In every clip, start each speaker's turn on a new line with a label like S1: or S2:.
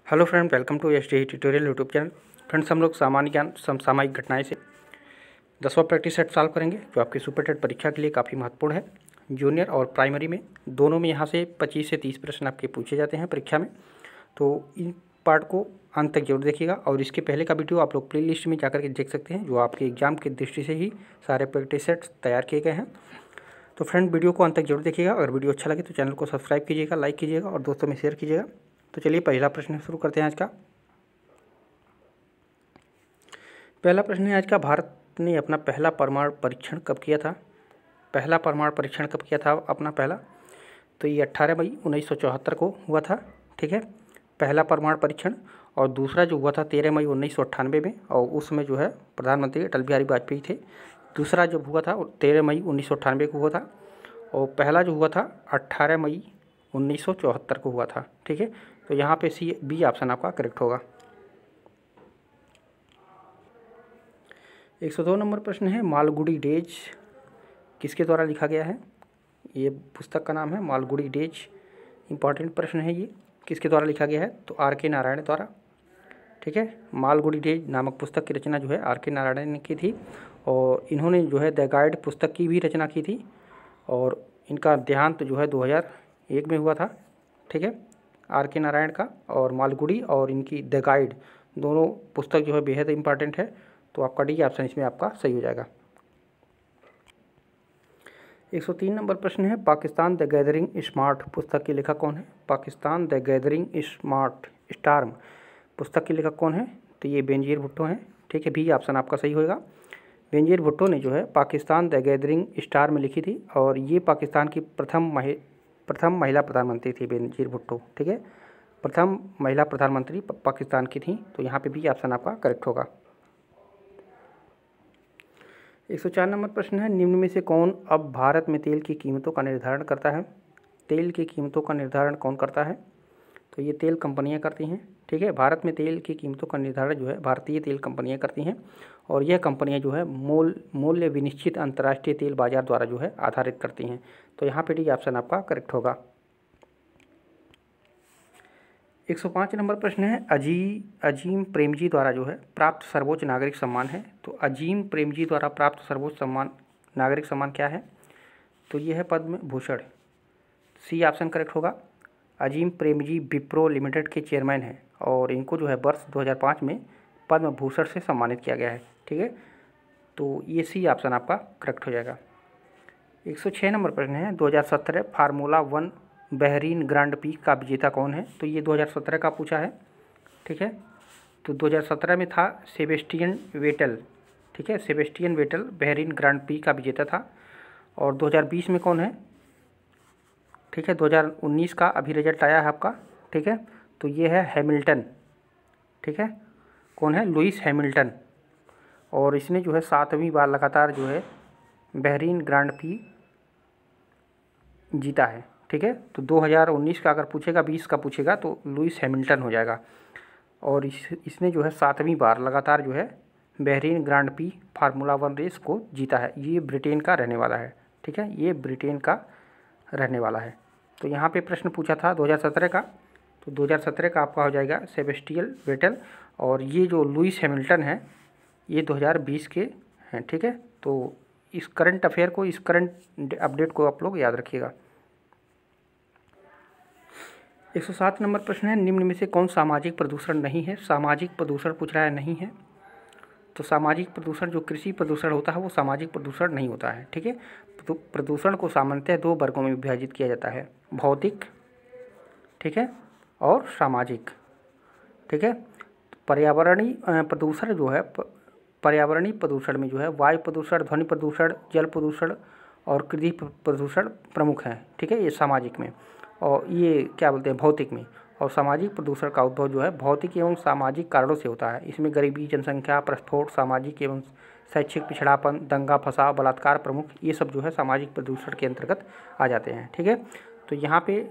S1: Hello friend, welcome to S D tutorial YouTube channel. Friends, हम लोग सामान्य ज्ञान समसामयिक घटनाएं से 10वां प्रैक्टिस सेट सॉल्व करेंगे, जो आपकी सुपर टेट परीक्षा के लिए काफ़ी महत्वपूर्ण है। जूनियर और प्राइमरी में दोनों में यहाँ से 25 से 30 प्रश्न आपके पूछे जाते हैं परीक्षा में। तो इन पार्ट को अंत तक जरूर देखिएगा, और इसके पहले का वीडियो आप लोग प्ले लिस्ट में जाकर के देख सकते हैं, जो आपके एग्जाम की दृष्टि से ही सारे प्रैक्टिस सेट्स तैयार किए गए हैं। तो फ्रेंड, वीडियो को अंत तक जरूर देखिएगा। अगर वीडियो अच्छा लगे तो चैनल को सब्सक्राइब कीजिएगा, लाइक कीजिएगा और दोस्तों में शेयर कीजिएगा। तो चलिए पहला प्रश्न शुरू करते हैं आज का। पहला प्रश्न है आज का, भारत ने अपना पहला परमाणु परीक्षण कब किया था? पहला परमाणु परीक्षण कब किया था अपना पहला? तो ये 18 मई 1974 को हुआ था। ठीक है, पहला परमाणु परीक्षण। और दूसरा जो हुआ था 13 मई 1998 में, और उसमें जो है प्रधानमंत्री अटल बिहारी वाजपेयी थे। दूसरा जब हुआ था 13 मई 1998 को हुआ था, और पहला जो हुआ था 18 मई 1974 को हुआ था। ठीक है, तो यहाँ पे सी बी ऑप्शन आपका करेक्ट होगा। 102 नंबर प्रश्न है, मालगुडी डेज किसके द्वारा लिखा गया है? ये पुस्तक का नाम है मालगुडी डेज। इंपॉर्टेंट प्रश्न है ये, किसके द्वारा लिखा गया है? तो R.K. नारायण द्वारा। ठीक है, मालगुडी डेज नामक पुस्तक की रचना जो है R.K. नारायण ने की थी, और इन्होंने जो है द गाइड पुस्तक की भी रचना की थी, और इनका देहांत जो है 2001 में हुआ था। ठीक है, R.K. नारायण का और मालगुडी और इनकी द गाइड दोनों पुस्तक जो है बेहद इंपॉर्टेंट है। तो आपका डी ऑप्शन इसमें आपका सही हो जाएगा। 103 नंबर प्रश्न है, पाकिस्तान द गैदरिंग स्मार्ट पुस्तक के लेखक कौन है? Pakistan the gathering smart storm पुस्तक के लेखक कौन है? तो ये बेनजीर भुट्टो हैं। ठीक है, बी ऑप्शन आपका सही होगा। बेनजीर भुट्टो ने जो है पाकिस्तान द गैदरिंग स्टार में लिखी थी, और ये पाकिस्तान की प्रथम महिला प्रधानमंत्री थी बेनजीर भुट्टो। ठीक है, प्रथम महिला प्रधानमंत्री पाकिस्तान की थी। तो यहाँ पे बी ऑप्शन आपका करेक्ट होगा। 104 नंबर प्रश्न है, निम्न में से कौन अब भारत में तेल की कीमतों का निर्धारण करता है? तेल की कीमतों का निर्धारण कौन करता है? तो ये तेल कंपनियां करती हैं। ठीक है, भारत में तेल की कीमतों का निर्धारण जो है भारतीय तेल कंपनियां करती हैं, और यह कंपनियां जो है मूल्य विनिश्चित अंतर्राष्ट्रीय तेल बाजार द्वारा जो है आधारित करती हैं। तो यहाँ पे डी ऑप्शन आपका करेक्ट होगा। 105 नंबर प्रश्न है, अजीम प्रेमजी द्वारा जो है प्राप्त सर्वोच्च नागरिक सम्मान है। तो अजीम प्रेमजी द्वारा प्राप्त सर्वोच्च नागरिक सम्मान क्या है? तो ये है Padma Bhushan. C option correct होगा। अजीम प्रेमजी विप्रो लिमिटेड के चेयरमैन हैं, और इनको जो है वर्ष 2005 में पद्म भूषण से सम्मानित किया गया है। ठीक है, तो ये सी ऑप्शन आपका करेक्ट हो जाएगा। 106 नंबर प्रश्न है, 2017 फार्मूला 1 बहरीन ग्रांड पी का विजेता कौन है? तो ये 2017 का पूछा है। ठीक है, तो 2017 में था सेबेस्टियन वेटल। ठीक है, Sebastian Vettel Bahrain Grand P का विजेता था। और 2020 में कौन है? ठीक है, 2019 का अभी रिजल्ट आया है आपका। ठीक है, तो ये है हैमिल्टन। ठीक है, कौन है? लुइस हैमिल्टन, और इसने जो है 7वीं बार लगातार जो है बहरीन ग्रांड पी जीता है। ठीक है, तो 2019 का अगर पूछेगा, 20 का पूछेगा तो लुइस हैमिल्टन हो जाएगा। और इसने जो है 7वीं बार लगातार जो है बहरीन ग्रांड पी फार्मूला 1 रेस को जीता है। ये ब्रिटेन का रहने वाला है। ठीक है, ये ब्रिटेन का रहने वाला है। तो यहाँ पे प्रश्न पूछा था 2017 का, तो 2017 का आपका हो जाएगा सेबेस्टियन वेटल, और ये जो लुइस हैमिल्टन है ये 2020 के हैं। ठीक है, तो इस करंट अफेयर को, इस करंट अपडेट को आप लोग याद रखिएगा। 107 नंबर प्रश्न है, निम्न में से कौन सामाजिक प्रदूषण नहीं है? सामाजिक प्रदूषण पूछ रहा है, नहीं है। तो सामाजिक प्रदूषण जो कृषि प्रदूषण होता है वो सामाजिक प्रदूषण नहीं होता है। ठीक है, तो प्रदूषण को सामान्यतः 2 वर्गों में विभाजित किया जाता है, भौतिक, ठीक है, और सामाजिक। ठीक है, पर्यावरणीय प्रदूषण जो है, पर्यावरणीय प्रदूषण में जो है वायु प्रदूषण, ध्वनि प्रदूषण, जल प्रदूषण और कृषि प्रदूषण प्रमुख हैं। ठीक है, ये सामाजिक में, और ये क्या बोलते हैं, भौतिक में। और सामाजिक प्रदूषण का उद्भव जो है भौतिक एवं सामाजिक कारणों से होता है। इसमें गरीबी, जनसंख्या प्रस्फोट, सामाजिक एवं शैक्षिक पिछड़ापन, दंगा फसाद, बलात्कार प्रमुख, ये सब जो है सामाजिक प्रदूषण के अंतर्गत आ जाते हैं। ठीक है, तो यहाँ पे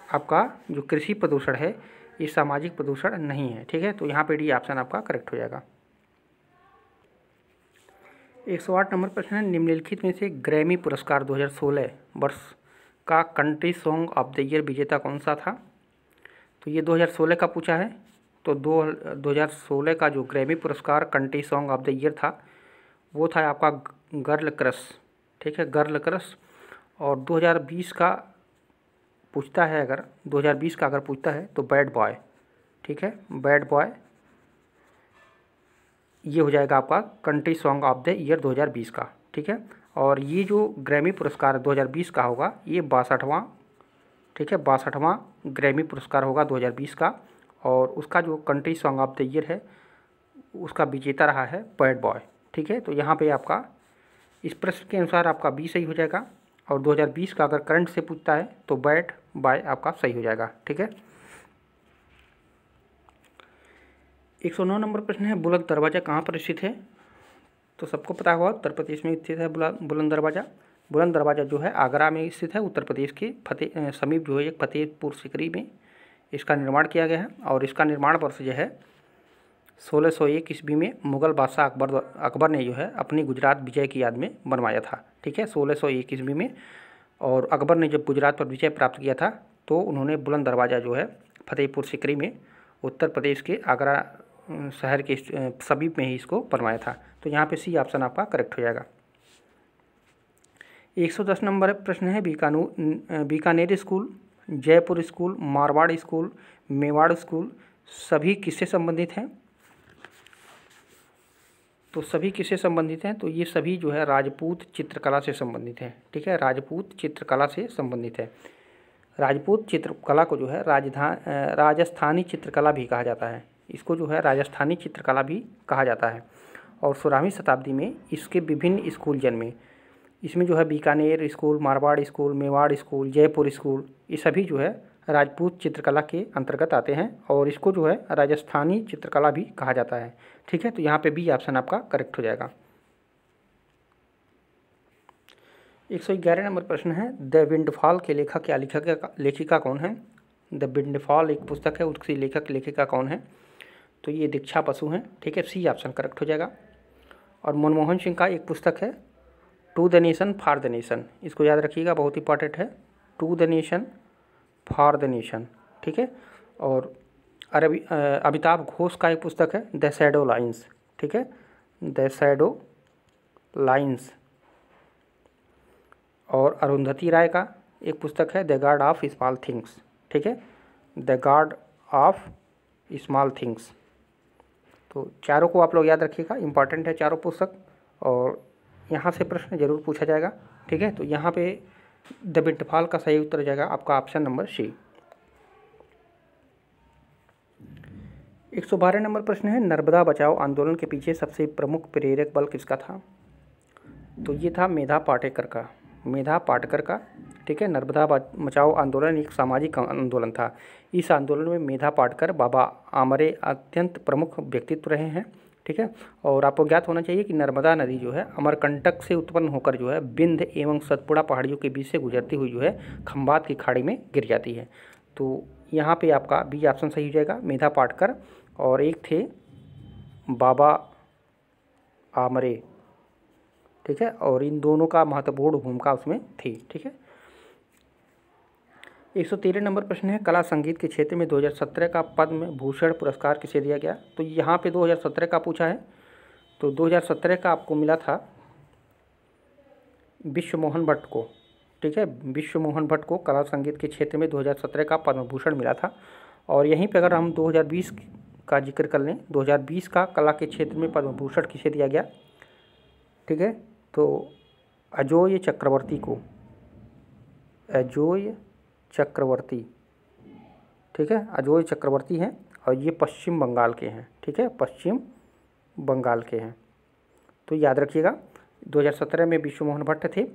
S1: आपका जो कृषि प्रदूषण है ये सामाजिक प्रदूषण नहीं है। ठीक है, तो यहाँ पे डी ऑप्शन आपका करेक्ट हो जाएगा। 108 नंबर प्रश्न है, निम्नलिखित में से ग्रैमी पुरस्कार 2016 वर्ष का country song of the year विजेता कौन सा था? तो ये 2016 का पूछा है। तो 2016 का जो ग्रैमी पुरस्कार country song of the year था वो था आपका गर्ल क्रश, ठीक है, गर्ल क्रश। और 2020 का पूछता है, अगर 2020 का अगर पूछता है तो बैड बॉय, ठीक है, बैड बॉय ये हो जाएगा आपका country song of the year 2020 का, ठीक है। और ये जो ग्रैमी पुरस्कार 2020 का होगा ये 62वां, ठीक है, 62वां ग्रैमी पुरस्कार होगा 2020 का। और उसका जो country song of the year है उसका विजेता रहा है बैड बॉय, ठीक है। तो यहाँ पे आपका इस प्रश्न के अनुसार आपका बी सही हो जाएगा। और 2020 का अगर करंट से पूछता है तो बैड बॉय आपका सही हो जाएगा, ठीक है। 109 नंबर प्रश्न है बुलंद दरवाज़ा कहाँ पर स्थित है? तो सबको पता होगा उत्तर प्रदेश में स्थित है बुलंद दरवाज़ा। बुलंद दरवाज़ा जो है आगरा में स्थित है, उत्तर प्रदेश के समीप जो है एक फतेहपुर सीकरी में इसका निर्माण किया गया है। और इसका निर्माण वर्ष जो है 1601 ईस्वी में मुग़ल बादशाह अकबर ने जो है अपनी गुजरात विजय की याद में बनवाया था, ठीक है, 1601 ईस्वी में। और अकबर ने जब गुजरात पर विजय प्राप्त किया था तो उन्होंने बुलंद दरवाज़ा जो है फतेहपुर सीकरी में उत्तर प्रदेश के आगरा शहर के समीप में ही इसको बनवाया था। तो यहाँ पे सी ऑप्शन आपका करेक्ट हो जाएगा। 110 नंबर प्रश्न है Bikaner school, Jaipur school, Marwar school, Mewar school सभी किससे संबंधित हैं? तो सभी किससे संबंधित हैं? तो ये सभी जो है राजपूत चित्रकला से संबंधित हैं, ठीक है, राजपूत चित्रकला से संबंधित है। राजपूत चित्रकला को जो है राजस्थानी चित्रकला भी कहा जाता है, इसको जो है राजस्थानी चित्रकला भी कहा जाता है। और 16वीं शताब्दी में इसके विभिन्न स्कूल जन्मे, इसमें जो है Bikaner school, Marwar school, Mewar school, Jaipur school ये सभी जो है राजपूत चित्रकला के अंतर्गत आते हैं और इसको जो है राजस्थानी चित्रकला भी कहा जाता है, ठीक है। तो यहाँ पे बी ऑप्शन आपका करेक्ट हो जाएगा। 111 नंबर प्रश्न है द विंडफॉल के लेखक या लेखिका कौन है? द विंडफॉल एक पुस्तक है, उसकी लेखिका कौन है? तो ये दीक्षा बसु हैं, ठीक है, सी ऑप्शन करेक्ट हो जाएगा। और मनमोहन सिंह का एक पुस्तक है to the nation for the nation, इसको याद रखिएगा, बहुत इंपॉर्टेंट है, to the nation for the nation, ठीक है। और अमिताभ घोष का एक पुस्तक है द शैडो लाइन्स, ठीक है, द शैडो लाइन्स। और अरुंधति राय का एक पुस्तक है the God of Small things, ठीक है, the God of Small things. तो चारों को आप लोग याद रखिएगा, इंपॉर्टेंट है चारों पुस्तक और यहाँ से प्रश्न जरूर पूछा जाएगा, ठीक है। तो यहाँ पे द विंडफॉल का सही उत्तर हो जाएगा आपका ऑप्शन नंबर सी। 112 नंबर प्रश्न है नर्मदा बचाओ आंदोलन के पीछे सबसे प्रमुख प्रेरक बल किसका था? तो ये था मेधा पाटकर का, ठीक है। नर्मदा बचाओ आंदोलन एक सामाजिक आंदोलन था। इस आंदोलन में मेधा पाटकर, बाबा आमरे अत्यंत प्रमुख व्यक्तित्व रहे हैं, ठीक है। और आपको ज्ञात होना चाहिए कि नर्मदा नदी जो है अमरकंटक से उत्पन्न होकर जो है विंध्य एवं सतपुड़ा पहाड़ियों के बीच से गुजरती हुई जो है खंभात की खाड़ी में गिर जाती है। तो यहाँ पे आपका बी ऑप्शन सही हो जाएगा, मेधा पाटकर। और एक थे बाबा आमरे, ठीक है, और इन दोनों का महत्वपूर्ण भूमिका उसमें थी, ठीक है। 113 नंबर प्रश्न है कला संगीत के क्षेत्र में 2017 का पद्म भूषण पुरस्कार किसे दिया गया? तो यहाँ पे 2017 का पूछा है, तो 2017 का आपको मिला था विश्व मोहन भट्ट को, ठीक है, विश्व मोहन भट्ट को कला संगीत के क्षेत्र में 2017 का पद्म भूषण मिला था। और यहीं पे अगर हम 2020 का जिक्र कर लें, 2020 का कला के क्षेत्र में पद्म भूषण किसे दिया गया, ठीक है, तो अजोय चक्रवर्ती को, अजोय चक्रवर्ती, ठीक है, अजोय चक्रवर्ती हैं और ये पश्चिम बंगाल के हैं, ठीक है, पश्चिम बंगाल के हैं। तो याद रखिएगा 2017 में विश्व मोहन भट्ट थे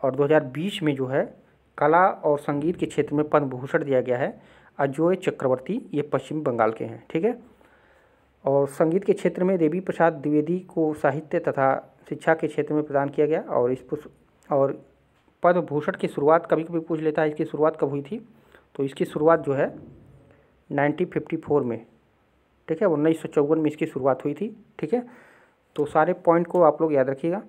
S1: और 2020 में जो है कला और संगीत के क्षेत्र में पद्म भूषण दिया गया है अजोय चक्रवर्ती, ये पश्चिम बंगाल के हैं, ठीक है। और संगीत के क्षेत्र में देवी प्रसाद द्विवेदी को साहित्य तथा शिक्षा के क्षेत्र में प्रदान किया गया। और पद्म भूषण की शुरुआत कभी कभी पूछ लेता है इसकी शुरुआत कब हुई थी, तो इसकी शुरुआत जो है 1954 में, ठीक है, 1954 में इसकी शुरुआत हुई थी, ठीक है। तो सारे पॉइंट को आप लोग याद रखिएगा।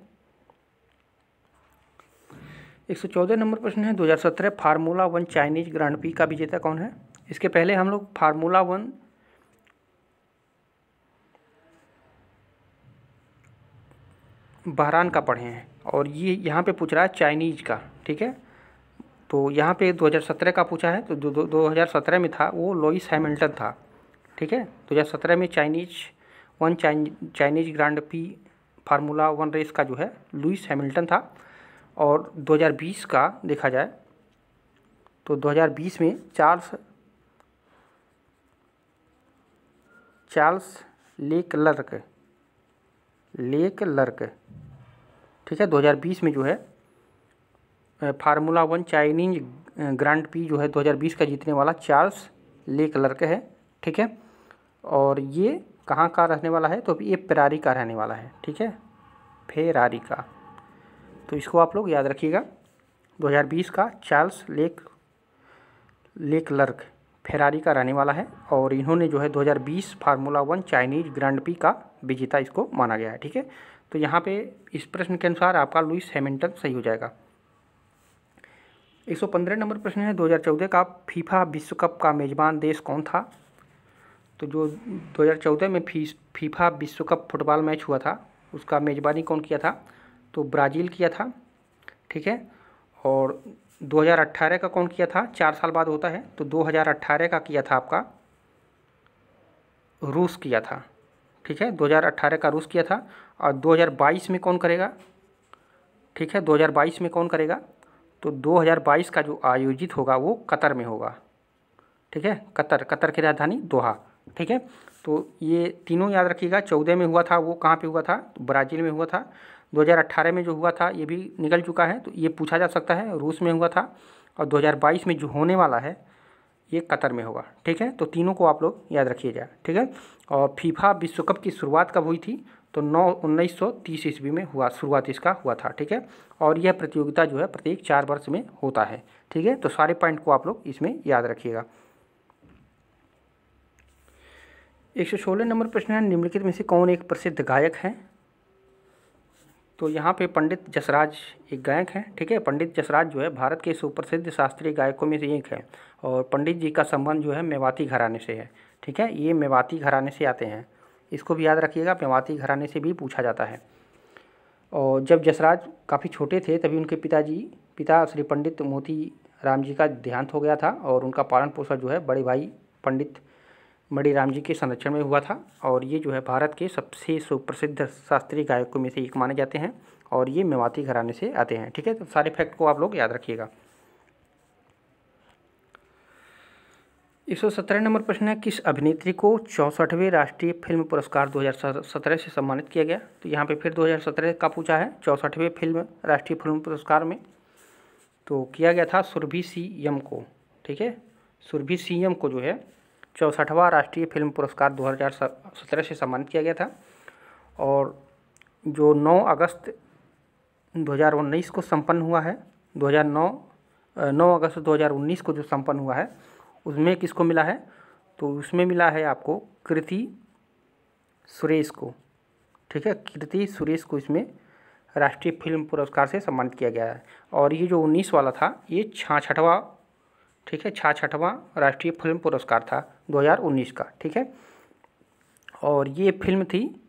S1: 114 नंबर प्रश्न है 2017 फार्मूला 1 चाइनीज ग्रांड प्री का विजेता कौन है? इसके पहले हम लोग फार्मूला 1 बहरान का पढ़े हैं। और ये यहाँ पे पूछ रहा है चाइनीज़ का, ठीक है। तो यहाँ पे 2017 का पूछा है, तो 2017 में था वो लुइस हैमिल्टन था, ठीक है। 2017 में चाइनीज ग्रांड पी फार्मूला 1 रेस का जो है लुइस हैमिल्टन था। और 2020 का देखा जाए तो 2020 में चार्ल्स लेक्लर्क, ठीक है। 2020 में जो है फार्मूला 1 चाइनीज ग्रांड पी जो है 2020 का जीतने वाला चार्ल्स लेक्लर्क है, ठीक है। और ये कहाँ का रहने वाला है, तो ये फेरारी का रहने वाला है, ठीक है, फेरारी का। तो इसको आप लोग याद रखिएगा। 2020 का चार्ल्स लेक्लर्क फेरारी का रहने वाला है। और इन्होंने जो है 2020 फार्मूला 1 चाइनीज ग्रांड पी का विजेता इसको माना गया है, ठीक है। तो यहाँ पे इस प्रश्न के अनुसार आपका लुइस हैमिल्टन सही हो जाएगा। 115 नंबर प्रश्न है, 2014 का फीफा विश्व कप का मेज़बान देश कौन था। तो जो 2014 में फीफा विश्व कप फुटबॉल मैच हुआ था उसका मेज़बानी कौन किया था, तो ब्राज़ील किया था, ठीक है। और 2018 का कौन किया था, 4 साल बाद होता है, तो 2018 का किया था आपका रूस किया था, ठीक है। 2018 का रूस किया था। और 2022 में कौन करेगा, ठीक है, 2022 में कौन करेगा, तो 2022 का जो आयोजित होगा वो कतर में होगा, ठीक है। कतर की राजधानी दोहा, ठीक है। तो ये तीनों याद रखिएगा। 14 में हुआ था वो कहाँ पे हुआ था, तो ब्राज़ील में हुआ था। 2018 में जो हुआ था ये भी निकल चुका है, तो ये पूछा जा सकता है, रूस में हुआ था। और 2022 में जो होने वाला है ये कतर में होगा, ठीक है। तो तीनों को आप लोग याद रखिएगा, ठीक है। और फीफा विश्व कप की शुरुआत कब हुई थी, तो 1930 ईस्वी में हुआ, शुरुआत इसका हुआ था, ठीक है। और यह प्रतियोगिता जो है प्रत्येक 4 वर्ष में होता है, ठीक है। तो सारे पॉइंट को आप लोग इसमें याद रखिएगा। 116 नंबर प्रश्न है, निम्नलिखित में से कौन एक प्रसिद्ध गायक है। तो यहाँ पे पंडित जसराज एक गायक हैं, ठीक है। पंडित जसराज जो है भारत के सुप्रसिद्ध शास्त्रीय गायकों में से एक है। और पंडित जी का संबंध जो है मेवाती घराने से है, ठीक है। ये मेवाती घराने से आते हैं, इसको भी याद रखिएगा, मेवाती घराने से भी पूछा जाता है। और जब जसराज काफ़ी छोटे थे तभी उनके पिता श्री पंडित मोती राम जी का देहांत हो गया था। और उनका पालन पोषण जो है बड़े भाई पंडित मणि राम जी के संरक्षण में हुआ था। और ये जो है भारत के सबसे सुप्रसिद्ध शास्त्रीय गायकों में से एक माने जाते हैं। और ये मेवाती घराने से आते हैं, ठीक है। तो सारे फैक्ट को आप लोग याद रखिएगा। 117 नंबर प्रश्न है, किस अभिनेत्री को 64वें राष्ट्रीय फिल्म पुरस्कार 2017 से सम्मानित किया गया। तो यहाँ पे फिर 2017 का पूछा है, 64वें फिल्म राष्ट्रीय फिल्म पुरस्कार में तो किया गया था सुरभि सीएम को, ठीक है। सुरभि सीएम को जो है 64वां राष्ट्रीय फिल्म पुरस्कार 2017 से सम्मानित किया गया था। और जो 9 अगस्त 2019 को संपन्न हुआ है, 9 अगस्त 2019 को जो संपन्न हुआ है उसमें किसको मिला है, तो उसमें मिला है आपको कृति सुरेश को, ठीक है। कृति सुरेश को इसमें राष्ट्रीय फिल्म पुरस्कार से सम्मानित किया गया है। और ये जो 19 वाला था ये 66वां, ठीक है, 66वां राष्ट्रीय फिल्म पुरस्कार था 2019 का, ठीक है। और ये फिल्म थी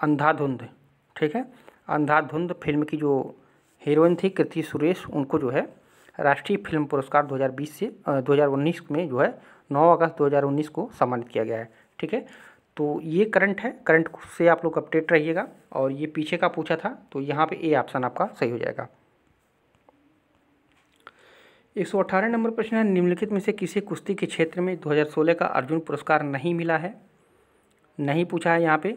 S1: अंधाधुंध, ठीक है। अंधाधुंध फिल्म की जो हीरोइन थी कृति सुरेश, उनको जो है राष्ट्रीय फिल्म पुरस्कार 2019 में जो है 9 अगस्त 2019 को सम्मानित किया गया है, ठीक है। तो ये करंट है, करंट से आप लोग अपडेट रहिएगा। और ये पीछे का पूछा था, तो यहाँ पे ए ऑप्शन आपका सही हो जाएगा। 118 नंबर प्रश्न है, निम्नलिखित में से किसी कुश्ती के क्षेत्र में 2016 का अर्जुन पुरस्कार नहीं मिला है। नहीं पूछा है यहाँ पे,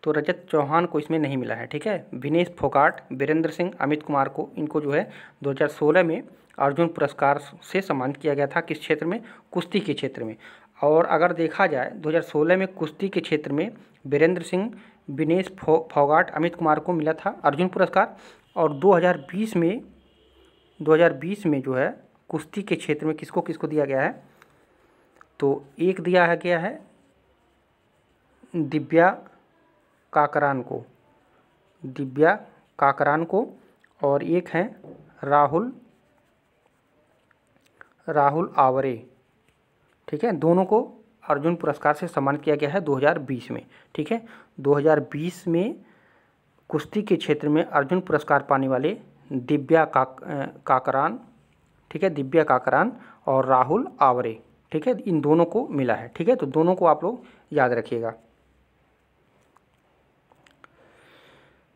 S1: तो रजत चौहान को इसमें नहीं मिला है, ठीक है। विनेश फोगाट, वीरेंद्र सिंह, अमित कुमार को, इनको जो है 2016 में अर्जुन पुरस्कार से सम्मानित किया गया था। किस क्षेत्र में, कुश्ती के क्षेत्र में। और अगर देखा जाए 2016 में कुश्ती के क्षेत्र में वीरेंद्र सिंह, विनेश फोगाट, अमित कुमार को मिला था अर्जुन पुरस्कार। और 2020 में जो है कुश्ती के क्षेत्र में किसको किसको दिया गया है, तो एक दिया गया है दिव्या काकरान को, और एक हैं राहुल आवरे, ठीक है। दोनों को अर्जुन पुरस्कार से सम्मानित किया गया है 2020 में, ठीक है। 2020 में कुश्ती के क्षेत्र में अर्जुन पुरस्कार पाने वाले दिव्या काकरान, ठीक है, दिव्या काकरान और राहुल आवरे, ठीक है, इन दोनों को मिला है। ठीक है, तो दोनों को आप लोग याद रखिएगा।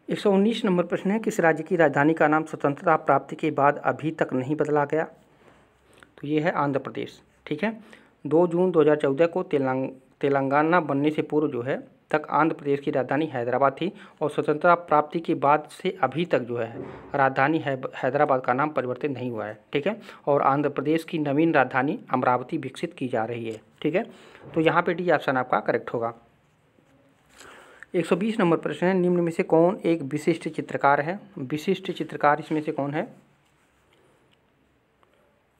S1: 119 नंबर प्रश्न है, किस राज्य की राजधानी का नाम स्वतंत्रता प्राप्ति के बाद अभी तक नहीं बदला गया? तो ये है आंध्र प्रदेश। ठीक है, 2 जून 2014 को तेलंगाना बनने से पूर्व जो है तक आंध्र प्रदेश की राजधानी हैदराबाद थी, और स्वतंत्रता प्राप्ति के बाद से अभी तक जो है राजधानी हैदराबाद का नाम परिवर्तित नहीं हुआ है। ठीक है, और आंध्र प्रदेश की नवीन राजधानी अमरावती विकसित की जा रही है। ठीक है, तो यहाँ पे डी ऑप्शन आपका करेक्ट होगा। 120 नंबर प्रश्न है, निम्न में से कौन एक विशिष्ट चित्रकार है? विशिष्ट चित्रकार इसमें से कौन है?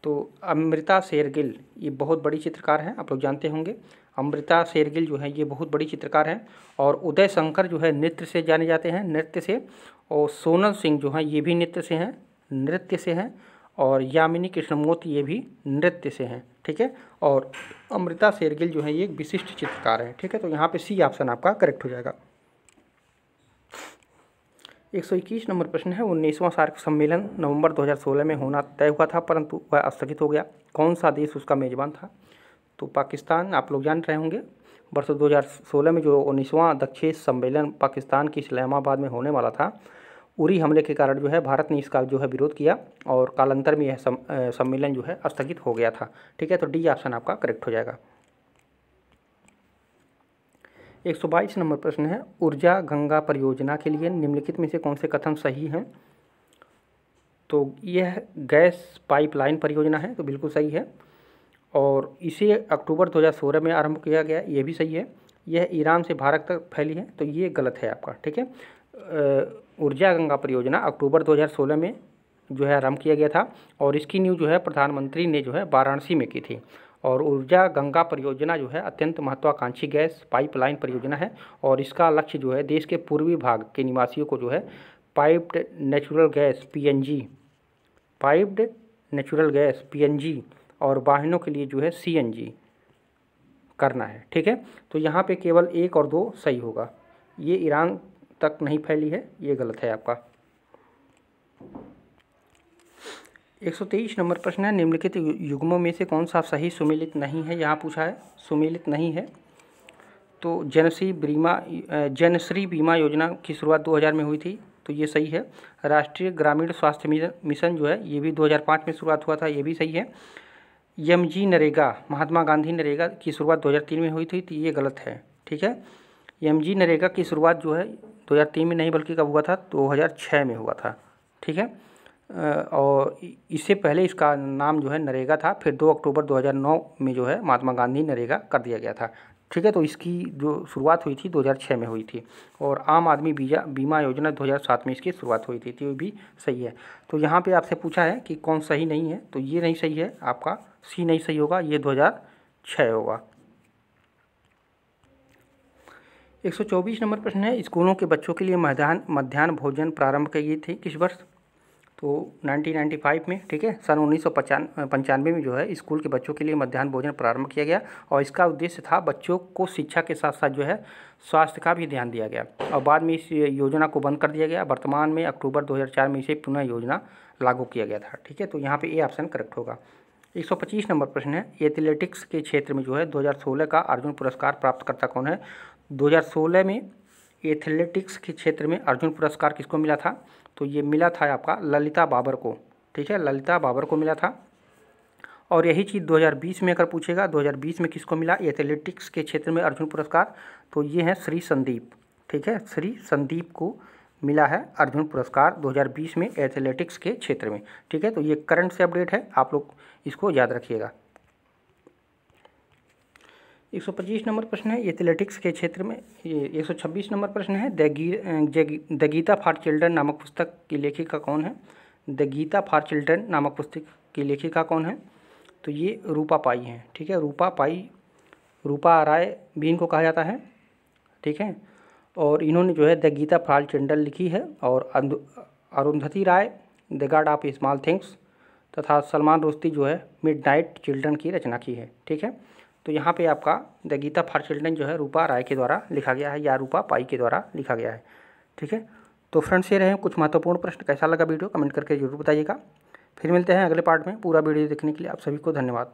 S1: तो अमृता शेरगिल, ये बहुत बड़ी चित्रकार है, आप लोग जानते होंगे। अमृता शेरगिल जो है ये बहुत बड़ी चित्रकार है। और उदय शंकर जो है नृत्य से जाने जाते हैं, नृत्य से। और सोनल सिंह जो है ये भी नृत्य से हैं, नृत्य से हैं। और यामिनी कृष्णमूर्ति ये भी नृत्य से हैं। ठीक है, और अमृता शेरगिल जो है ये एक विशिष्ट चित्रकार है। ठीक है, तो यहाँ पे सी ऑप्शन आपका करेक्ट हो जाएगा। 121 नंबर प्रश्न है, 19वां सार्क सम्मेलन नवंबर 2016 में होना तय हुआ था, परंतु वह स्थगित हो गया। कौन सा देश उसका मेजबान था? तो पाकिस्तान, आप लोग जान रहे होंगे। वर्ष 2016 में जो 19वां दक्षिण सम्मेलन पाकिस्तान की इस्लामाबाद में होने वाला था, उरी हमले के कारण जो है भारत ने इसका जो है विरोध किया, और कालांतर में यह सम्मेलन जो है स्थगित हो गया था। ठीक है, तो डी ऑप्शन आपका करेक्ट हो जाएगा। 122 नंबर प्रश्न है, ऊर्जा गंगा परियोजना के लिए निम्नलिखित में से कौन से कथन सही हैं? तो यह गैस पाइपलाइन परियोजना है, तो बिल्कुल सही है। और इसे अक्टूबर 2016 में आरंभ किया गया, ये भी सही है। यह ईरान से भारत तक फैली है, तो ये गलत है आपका। ठीक है, ऊर्जा गंगा परियोजना अक्टूबर 2016 में जो है आरंभ किया गया था, और इसकी नींव जो है प्रधानमंत्री ने जो है वाराणसी में की थी। और ऊर्जा गंगा परियोजना जो है अत्यंत महत्वाकांक्षी गैस पाइपलाइन परियोजना है, और इसका लक्ष्य जो है देश के पूर्वी भाग के निवासियों को जो है piped natural gas PNG, piped natural gas PNG और वाहनों के लिए जो है CNG करना है। ठीक है, तो यहाँ पे केवल 1 और 2 सही होगा। ये ईरान तक नहीं फैली है, ये गलत है आपका। 123 नंबर प्रश्न है, निम्नलिखित युग्मों में से कौन सा सही सुमेलित नहीं है? यहाँ पूछा है, सुमेलित नहीं है। तो जनश्री बीमा योजना की शुरुआत 2000 में हुई थी, तो ये सही है। राष्ट्रीय ग्रामीण स्वास्थ्य मिशन जो है ये भी 2005 में शुरुआत हुआ था, ये भी सही है। MG नरेगा, महात्मा गांधी नरेगा की शुरुआत 2003 में हुई थी, तो ये गलत है। ठीक है, MG नरेगा की शुरुआत जो है 2003 में नहीं बल्कि कब हुआ था? 2006 में हुआ था। ठीक है, और इससे पहले इसका नाम जो है नरेगा था, फिर 2 अक्टूबर 2009 में जो है महात्मा गांधी नरेगा कर दिया गया था। ठीक है, तो इसकी जो शुरुआत हुई थी 2006 में हुई थी। और आम आदमी बीमा योजना 2007 में इसकी शुरुआत हुई थी, तो ये भी सही है। तो यहाँ पे आपसे पूछा है कि कौन सही नहीं है, तो ये नहीं सही है आपका, सी नहीं सही होगा, ये 2006 होगा। 124 नंबर प्रश्न है, स्कूलों के बच्चों के लिए मध्याह्न भोजन प्रारंभ की गई थी किस वर्ष? तो 1995 में। ठीक है, सन 1995 में जो है स्कूल के बच्चों के लिए मध्याह्न भोजन प्रारंभ किया गया, और इसका उद्देश्य था बच्चों को शिक्षा के साथ साथ जो है स्वास्थ्य का भी ध्यान दिया गया, और बाद में इस योजना को बंद कर दिया गया। वर्तमान में अक्टूबर 2004 में इसे पुनः योजना लागू किया गया था। ठीक है, तो यहाँ पे ए ऑप्शन करेक्ट होगा। 125 नंबर प्रश्न है, एथलेटिक्स के क्षेत्र में जो है 2016 का अर्जुन पुरस्कार प्राप्तकर्ता कौन है? 2016 में एथलेटिक्स के क्षेत्र में अर्जुन पुरस्कार किसको मिला था? तो ये मिला था आपका ललिता बाबर को। ठीक है, ललिता बाबर को मिला था। और यही चीज़ 2020 में अगर पूछेगा, 2020 में किसको मिला एथलेटिक्स के क्षेत्र में अर्जुन पुरस्कार? तो ये है श्री संदीप। ठीक है, श्री संदीप को मिला है अर्जुन पुरस्कार 2020 में एथलेटिक्स के क्षेत्र में। ठीक है, तो ये करंट से अपडेट है, आप लोग इसको याद रखिएगा। 125 नंबर प्रश्न है, एथलेटिक्स के क्षेत्र में। ये 126 नंबर प्रश्न है, द गीता फॉर चिल्ड्रन नामक पुस्तक की लेखिका कौन है? द गीता फॉर चिल्ड्रन नामक पुस्तक की लेखिका कौन है? तो ये रूपा पाई हैं। ठीक है, रूपा राय भी इनको कहा जाता है। ठीक है, और इन्होंने जो है द गीता फॉर चिल्ड्रन लिखी है, और Arundhati Roy The God of Small Things तथा सलमान रुश्दी जो है मिडनाइट चिल्ड्रन की रचना की है। ठीक है, तो यहाँ पे आपका द गीता फॉर चिल्ड्रन जो है रूपा राय के द्वारा लिखा गया है, या रूपा पाई के द्वारा लिखा गया है। ठीक है, तो फ्रेंड्स ये रहे कुछ महत्वपूर्ण प्रश्न। कैसा लगा वीडियो कमेंट करके जरूर बताइएगा। फिर मिलते हैं अगले पार्ट में। पूरा वीडियो देखने के लिए आप सभी को धन्यवाद।